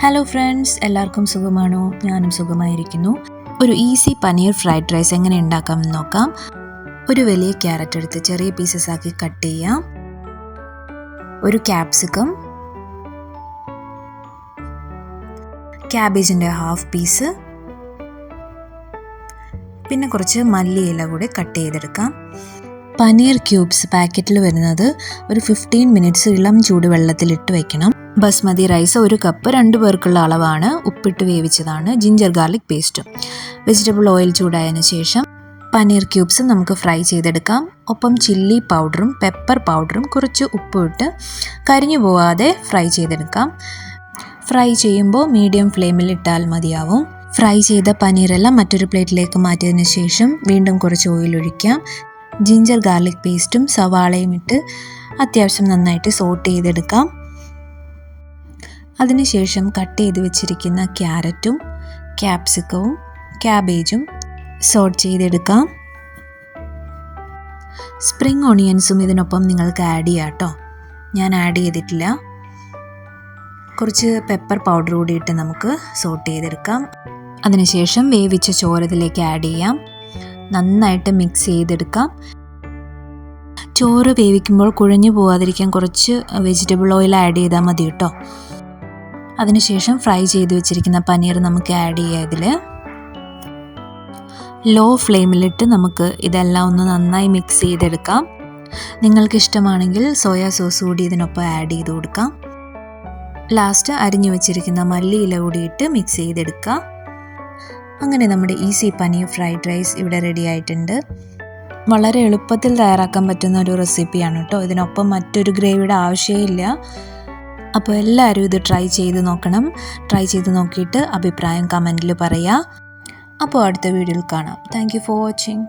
Hello friends, എല്ലാവർക്കും സുഖമാണോ? ഞാനും സുഖമായിരിക്കുന്നു. ഒരു ഈസി പനീർ ഫ്രൈഡ് റൈസ് എങ്ങനെ ഉണ്ടാക്കാമെന്ന് നോക്കാം. ഒരു വലിയ ക്യാരറ്റ് എടുത്ത് ചെറിയ പീസസ് ആക്കി കട്ട് ചെയ്യാം. ഒരു ക്യാപ്സിക്കം, ക്യാബേജിൻ്റെ ഹാഫ് പീസ്, പിന്നെ കുറച്ച് മല്ലിയില കൂടി കട്ട് ചെയ്തെടുക്കാം. പനീർ ക്യൂബ്സ് പാക്കറ്റിൽ വരുന്നത് ഒരു 15 മിനിറ്റ്സ് ഇളം ചൂടുവെള്ളത്തിലിട്ട് വയ്ക്കണം. ബസ്മതി റൈസ് 1 കപ്പ് 2 പേർക്കുള്ള അളവാണ്. ഉപ്പിട്ട് വേവിച്ചതാണ്. ജിഞ്ചർ ഗാർലിക് പേസ്റ്റും. വെജിറ്റബിൾ ഓയിൽ ചൂടായതിനു ശേഷം പനീർ ക്യൂബ്സ് നമുക്ക് ഫ്രൈ ചെയ്തെടുക്കാം. ഒപ്പം ചില്ലി പൗഡറും പെപ്പർ പൗഡറും കുറച്ച് ഉപ്പും ഇട്ട് കരിഞ്ഞു പോവാതെ ഫ്രൈ ചെയ്തെടുക്കാം. ഫ്രൈ ചെയ്യുമ്പോൾ മീഡിയം ഫ്ലെയിമിൽ ഇട്ടാൽ മതിയാവും. ഫ്രൈ ചെയ്ത പനീരെല്ലാം മറ്റൊരു പ്ലേറ്റിലേക്ക് മാറ്റിയതിന് ശേഷം വീണ്ടും കുറച്ച് ഓയിൽ ഒഴിക്കാം. ജിഞ്ചർ ഗാർലിക് പേസ്റ്റും സവാളയും ഇട്ട് അത്യാവശ്യം നന്നായിട്ട് സോട്ട് ചെയ്തെടുക്കാം. അതിനുശേഷം കട്ട് ചെയ്ത് വെച്ചിരിക്കുന്ന ക്യാരറ്റും ക്യാപ്സിക്കവും ക്യാബേജും സോട്ട് ചെയ്തെടുക്കാം. സ്പ്രിംഗ് ഓണിയൻസും ഇതിനൊപ്പം നിങ്ങൾക്ക് ആഡ് ചെയ്യാം കേട്ടോ. ഞാൻ ആഡ് ചെയ്തിട്ടില്ല. കുറച്ച് പെപ്പർ പൗഡർ കൂടി ഇട്ട് നമുക്ക് സോട്ട് ചെയ്തെടുക്കാം. അതിനുശേഷം വേവിച്ച ചോറ് ഇതിലേക്ക് ആഡ് ചെയ്യാം. നന്നായിട്ട് മിക്സ് ചെയ്തെടുക്കാം. ചോറ് വേവിക്കുമ്പോൾ കുഴഞ്ഞു പോകാതിരിക്കാൻ കുറച്ച് വെജിറ്റബിൾ ഓയിൽ ആഡ് ചെയ്താൽ മതി കേട്ടോ. അതിനുശേഷം ഫ്രൈ ചെയ്ത് വെച്ചിരിക്കുന്ന പനീർ നമുക്ക് ആഡ് ചെയ്യാം. ഇതിൽ ലോ ഫ്ലെയിമിലിട്ട് നമുക്ക് ഇതെല്ലാം ഒന്ന് നന്നായി മിക്സ് ചെയ്തെടുക്കാം. നിങ്ങൾക്ക് ഇഷ്ടമാണെങ്കിൽ സോയാ സോസ് കൂടി ഇതിനൊപ്പം ആഡ് ചെയ്ത് കൊടുക്കാം. ലാസ്റ്റ് അരിഞ്ഞു വെച്ചിരിക്കുന്ന മല്ലിയില കൂടി ഇട്ട് മിക്സ് ചെയ്തെടുക്കാം. അങ്ങനെ നമ്മുടെ ഈസി പനീർ ഫ്രൈഡ് റൈസ് ഇവിടെ റെഡി ആയിട്ടുണ്ട്. വളരെ എളുപ്പത്തിൽ തയ്യാറാക്കാൻ പറ്റുന്ന ഒരു റെസിപ്പിയാണ് കേട്ടോ. ഇതിനൊപ്പം മറ്റൊരു ഗ്രേവിയുടെ ആവശ്യമില്ല. അപ്പോൾ എല്ലാവരും ഇത് ട്രൈ ചെയ്ത് നോക്കണം. ട്രൈ ചെയ്ത് നോക്കിയിട്ട് അഭിപ്രായം കമൻറ്റിൽ പറയുക. അപ്പോൾ അടുത്ത വീഡിയോയിൽ കാണാം. Thank you for watching.